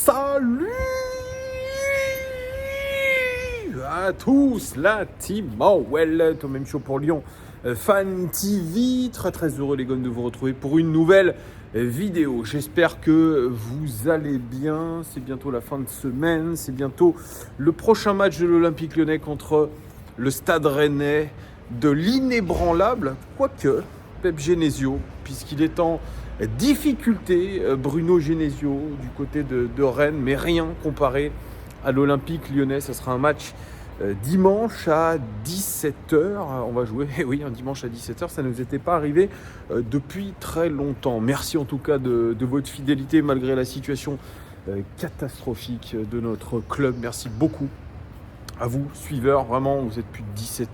Salut à tous, la team Mawel, au même show pour Lyon, Fan TV. Très heureux les gars de vous retrouver pour une nouvelle vidéo. J'espère que vous allez bien. C'est bientôt la fin de semaine, c'est bientôt le prochain match de l'Olympique Lyonnais contre le Stade Rennais de l'inébranlable, quoique Pep Genesio, puisqu'il est en difficulté, Bruno Genesio du côté de Rennes, mais rien comparé à l'Olympique Lyonnais. Ça sera un match dimanche à 17h. On va jouer, oui, un dimanche à 17h, ça ne nous était pas arrivé depuis très longtemps. Merci en tout cas de votre fidélité malgré la situation catastrophique de notre club. Merci beaucoup à vous, suiveurs. Vraiment, vous êtes plus de 17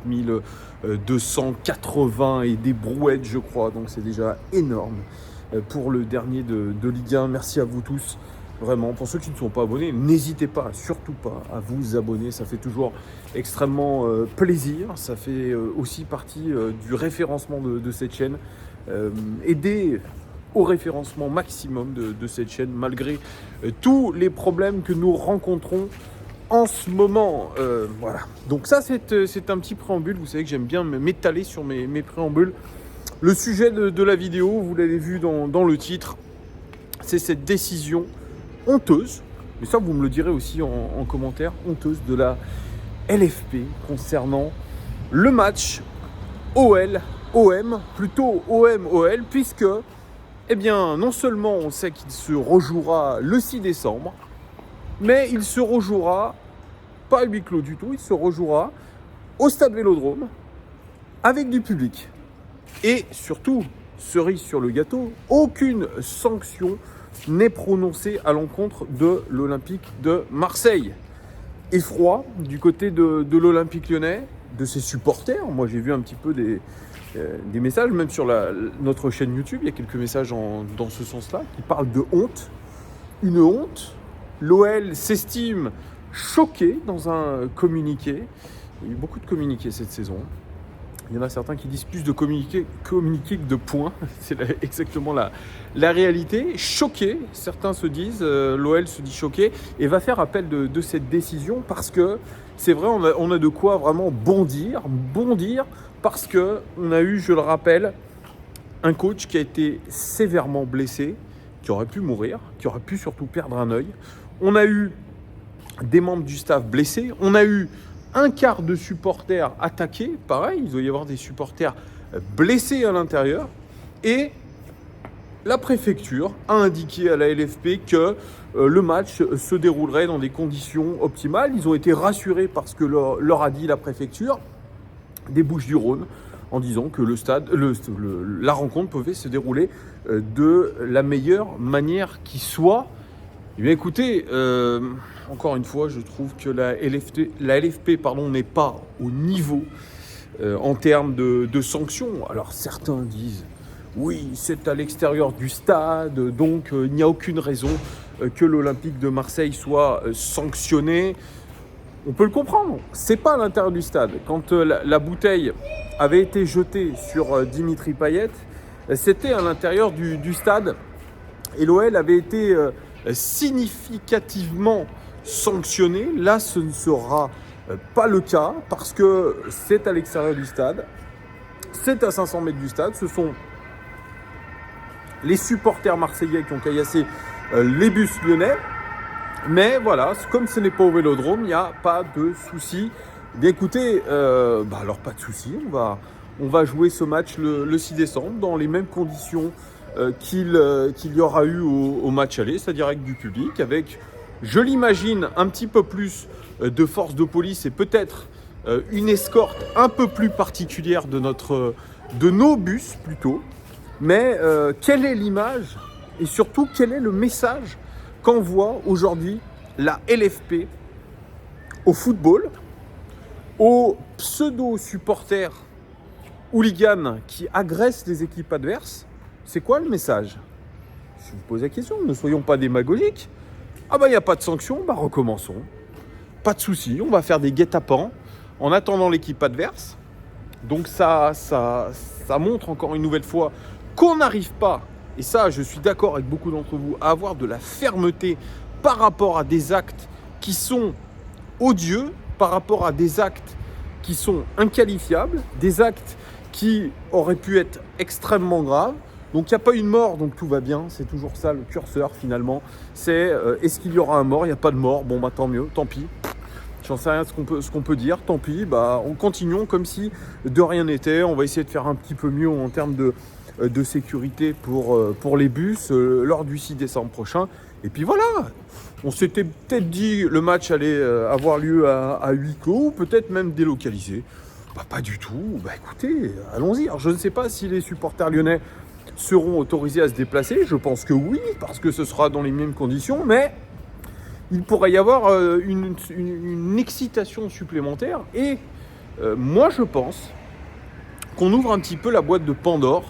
280 et des brouettes, je crois. Donc c'est déjà énorme pour le dernier de Ligue 1. Merci à vous tous. Vraiment, pour ceux qui ne sont pas abonnés, n'hésitez pas, surtout pas, à vous abonner. Ça fait toujours extrêmement plaisir. Ça fait aussi partie du référencement de cette chaîne. Aider au référencement maximum de cette chaîne, malgré tous les problèmes que nous rencontrons en ce moment. Voilà. Donc ça, c'est un petit préambule. Vous savez que j'aime bien m'étaler sur mes préambules. Le sujet de la vidéo, vous l'avez vu dans le titre, c'est cette décision honteuse, mais ça vous me le direz aussi en commentaire, honteuse de la LFP concernant le match OL-OM, plutôt OM-OL, puisque, eh bien, non seulement on sait qu'il se rejouera le 6 décembre, mais il se rejouera, pas à huis clos du tout, il se rejouera au Stade Vélodrome, avec du public. Et surtout, cerise sur le gâteau, aucune sanction n'est prononcé à l'encontre de l'Olympique de Marseille. Effroi du côté de l'Olympique Lyonnais, de ses supporters. Moi, j'ai vu un petit peu des messages, même sur notre chaîne YouTube, il y a quelques messages dans ce sens-là, qui parlent de honte. Une honte. L'OL s'estime choqué dans un communiqué. Il y a eu beaucoup de communiqués cette saison. Il y en a certains qui disent plus de communiquer que de points. C'est exactement la réalité. Choqué, certains se disent, l'OL se dit choqué et va faire appel de cette décision parce que c'est vrai, on a de quoi vraiment bondir parce qu'on a eu, je le rappelle, un coach qui a été sévèrement blessé, qui aurait pu mourir, qui aurait pu surtout perdre un œil. On a eu des membres du staff blessés, on a eu un quart de supporters attaqués, pareil, il doit y avoir des supporters blessés à l'intérieur. Et la préfecture a indiqué à la LFP que le match se déroulerait dans des conditions optimales. Ils ont été rassurés par ce que leur a dit la préfecture des Bouches-du-Rhône en disant que la rencontre pouvait se dérouler de la meilleure manière qui soit. Eh bien, écoutez, encore une fois, je trouve que la LFP n'est pas au niveau en termes de sanctions. Alors certains disent, oui, c'est à l'extérieur du stade, donc il n'y a aucune raison que l'Olympique de Marseille soit sanctionné. On peut le comprendre, c'est pas à l'intérieur du stade. Quand la bouteille avait été jetée sur Dimitri Payet, c'était à l'intérieur du stade et l'OL avait été significativement sanctionné. Là, ce ne sera pas le cas parce que c'est à l'extérieur du stade, c'est à 500 mètres du stade. Ce sont les supporters marseillais qui ont caillassé les bus lyonnais. Mais voilà, comme ce n'est pas au Vélodrome, il n'y a pas de souci. Eh bien écoutez, alors pas de souci, on va jouer ce match le 6 décembre dans les mêmes conditions qu'il y aura eu au match aller, c'est-à-dire avec du public, avec, je l'imagine, un petit peu plus de force de police et peut-être une escorte un peu plus particulière de nos bus plutôt. Mais quelle est l'image et surtout quel est le message qu'envoie aujourd'hui la LFP au football, aux pseudo-supporters hooligans qui agressent les équipes adverses? C'est quoi le message? Je vous pose la question, ne soyons pas démagogiques. Ah il n'y a pas de sanction, recommençons. Pas de souci, on va faire des guet-apens en attendant l'équipe adverse. Donc ça montre encore une nouvelle fois qu'on n'arrive pas, et ça je suis d'accord avec beaucoup d'entre vous, à avoir de la fermeté par rapport à des actes qui sont odieux, par rapport à des actes qui sont inqualifiables, des actes qui auraient pu être extrêmement graves. Donc il n'y a pas eu de mort, donc tout va bien. C'est toujours ça le curseur finalement. C'est est-ce qu'il y aura un mort? Il n'y a pas de mort. Bon bah tant mieux, tant pis. J'en sais rien ce qu'on peut dire, tant pis. Bah, on continuons comme si de rien n'était. On va essayer de faire un petit peu mieux en termes de sécurité pour les bus lors du 6 décembre prochain. Et puis voilà, on s'était peut-être dit le match allait avoir lieu à huis clos, ou peut-être même délocalisé. Bah, pas du tout. Bah écoutez, allons-y. Alors je ne sais pas si les supporters lyonnais seront autorisés à se déplacer. Je pense que oui, parce que ce sera dans les mêmes conditions, mais il pourrait y avoir une excitation supplémentaire. Et moi, je pense qu'on ouvre un petit peu la boîte de Pandore,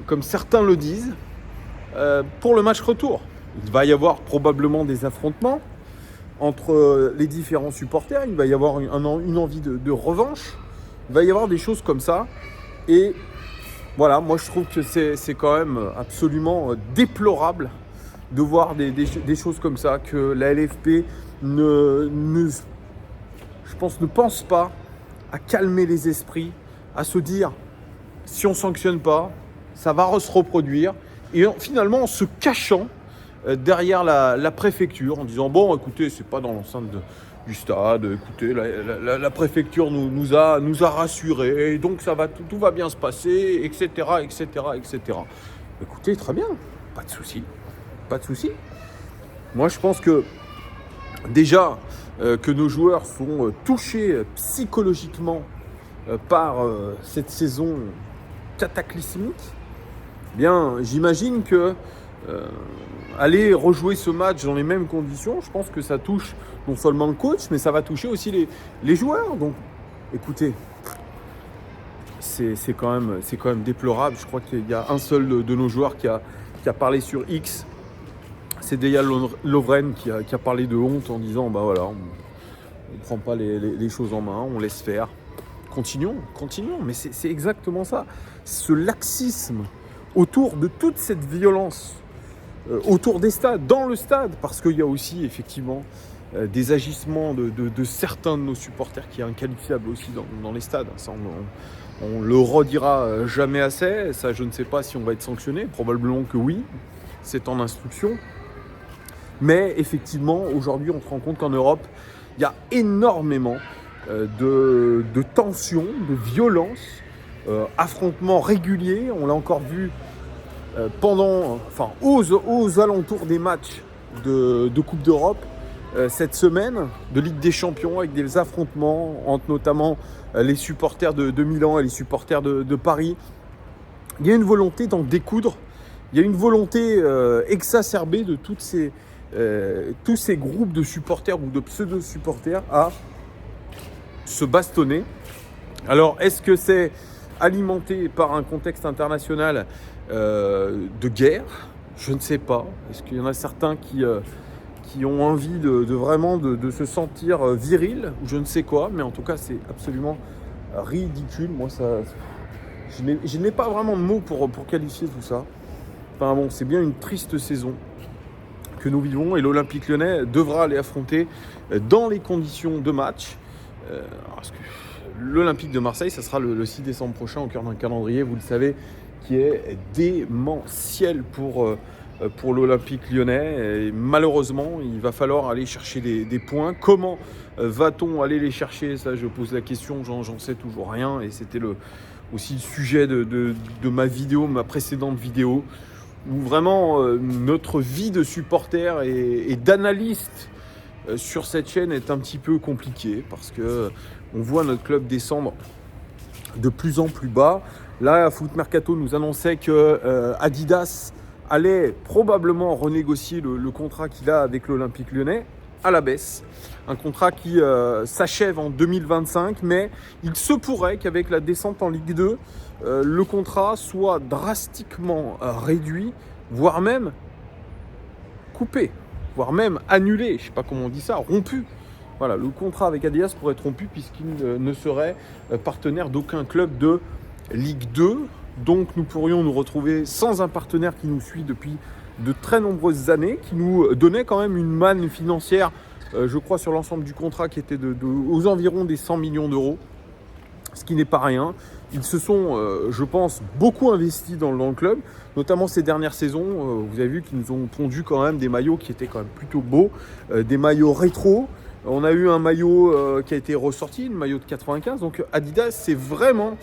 comme certains le disent, pour le match retour. Il va y avoir probablement des affrontements entre les différents supporters. Il va y avoir une envie de revanche. Il va y avoir des choses comme ça. Et voilà, moi je trouve que c'est quand même absolument déplorable de voir des choses comme ça, que la LFP je pense, ne pense pas à calmer les esprits, à se dire si on ne sanctionne pas, ça va se reproduire. Et finalement en se cachant derrière la préfecture, en disant bon écoutez, c'est pas dans l'enceinte du stade, écoutez, la préfecture nous a rassurés, et donc tout va bien se passer, etc. etc. etc. Écoutez, très bien, pas de souci. Pas de souci. Moi, je pense que déjà que nos joueurs sont touchés psychologiquement par cette saison cataclysmique, eh bien, j'imagine que aller rejouer ce match dans les mêmes conditions, je pense que ça touche non seulement le coach, mais ça va toucher aussi les joueurs. Donc, écoutez, c'est quand même déplorable. Je crois qu'il y a un seul de nos joueurs qui a parlé sur X. C'est Dejan Lovren qui a parlé de honte en disant bah voilà, on ne prend pas les choses en main, on laisse faire. Continuons, mais c'est exactement ça. Ce laxisme autour de toute cette violence, autour des stades, dans le stade, parce qu'il y a aussi effectivement des agissements de certains de nos supporters qui est inqualifiable aussi dans les stades. Ça, on le redira jamais assez. Ça, je ne sais pas si on va être sanctionné, probablement que oui, c'est en instruction. Mais effectivement, aujourd'hui, on se rend compte qu'en Europe, il y a énormément de tensions, de violences, affrontements réguliers. On l'a encore vu aux alentours des matchs de Coupe d'Europe cette semaine, de Ligue des Champions, avec des affrontements entre notamment les supporters de Milan et les supporters de Paris. Il y a une volonté d'en découdre. Il y a une volonté exacerbée de tous ces groupes de supporters ou de pseudo-supporters à se bastonner. Alors, est-ce que c'est alimenté par un contexte international de guerre? Je ne sais pas. Est-ce qu'il y en a certains qui ont envie de vraiment de se sentir viril ou je ne sais quoi, mais en tout cas, c'est absolument ridicule. Moi, je n'ai pas vraiment de mots pour qualifier tout ça. Enfin bon, c'est bien une triste saison que nous vivons et l'Olympique Lyonnais devra aller affronter dans les conditions de match. Parce que l'Olympique de Marseille, ça sera le 6 décembre prochain au cœur d'un calendrier, vous le savez, qui est démentiel pour l'Olympique Lyonnais. Et malheureusement, il va falloir aller chercher des points. Comment va-t-on aller les chercher? Ça, je pose la question, j'en sais toujours rien. Et c'était aussi le sujet de ma précédente vidéo, où vraiment notre vie de supporter et d'analyste sur cette chaîne est un petit peu compliquée, parce que on voit notre club descendre de plus en plus bas. Là, Foot Mercato nous annonçait que Adidas allait probablement renégocier le contrat qu'il a avec l'Olympique Lyonnais à la baisse. Un contrat qui s'achève en 2025, mais il se pourrait qu'avec la descente en Ligue 2, le contrat soit drastiquement réduit, voire même coupé, voire même annulé. Je ne sais pas comment on dit ça, rompu. Voilà, le contrat avec Adidas pourrait être rompu puisqu'il ne serait partenaire d'aucun club de Ligue 2. Donc nous pourrions nous retrouver sans un partenaire qui nous suit depuis de très nombreuses années, qui nous donnait quand même une manne financière, je crois, sur l'ensemble du contrat qui était aux environs des 100 millions d'euros, ce qui n'est pas rien. Ils se sont, je pense, beaucoup investis dans le club, notamment ces dernières saisons. Vous avez vu qu'ils nous ont pondu quand même des maillots qui étaient quand même plutôt beaux, des maillots rétro. On a eu un maillot qui a été ressorti, le maillot de 95. Donc Adidas s'est vraiment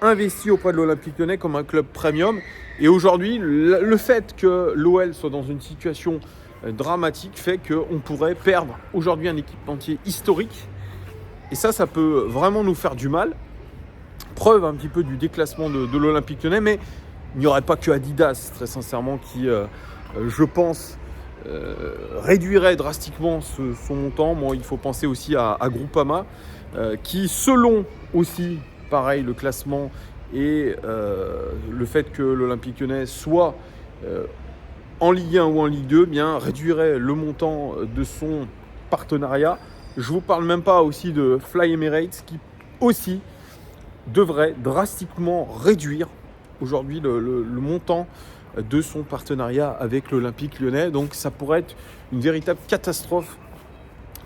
investi auprès de l'Olympique Lyonnais comme un club premium. Et aujourd'hui, le fait que l'OL soit dans une situation dramatique fait qu'on pourrait perdre aujourd'hui un équipementier historique. Et ça peut vraiment nous faire du mal. Preuve un petit peu du déclassement de l'Olympique Lyonnais, mais il n'y aurait pas que Adidas, très sincèrement, qui, je pense, réduirait drastiquement son montant. Bon, il faut penser aussi à Groupama, qui, selon aussi, pareil, le classement et le fait que l'Olympique Lyonnais soit en Ligue 1 ou en Ligue 2, bien, réduirait le montant de son partenariat. Je ne vous parle même pas aussi de Fly Emirates, qui aussi devrait drastiquement réduire aujourd'hui le montant de son partenariat avec l'Olympique Lyonnais. Donc ça pourrait être une véritable catastrophe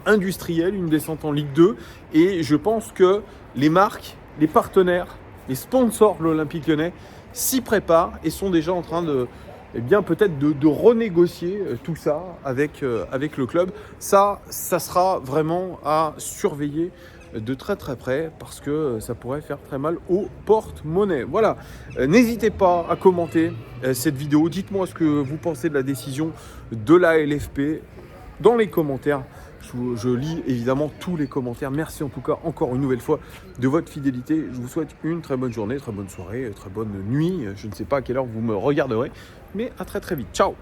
industrielle, une descente en Ligue 2. Et je pense que les marques, les partenaires, les sponsors de l'Olympique Lyonnais s'y préparent et sont déjà en train peut-être de renégocier tout ça avec le club. Ça sera vraiment à surveiller de très très près parce que ça pourrait faire très mal au porte-monnaie. Voilà, n'hésitez pas à commenter cette vidéo. Dites-moi ce que vous pensez de la décision de la LFP dans les commentaires. Je lis évidemment tous les commentaires. Merci en tout cas encore une nouvelle fois de votre fidélité. Je vous souhaite une très bonne journée, très bonne soirée, très bonne nuit. Je ne sais pas à quelle heure vous me regarderez, mais à très très vite. Ciao!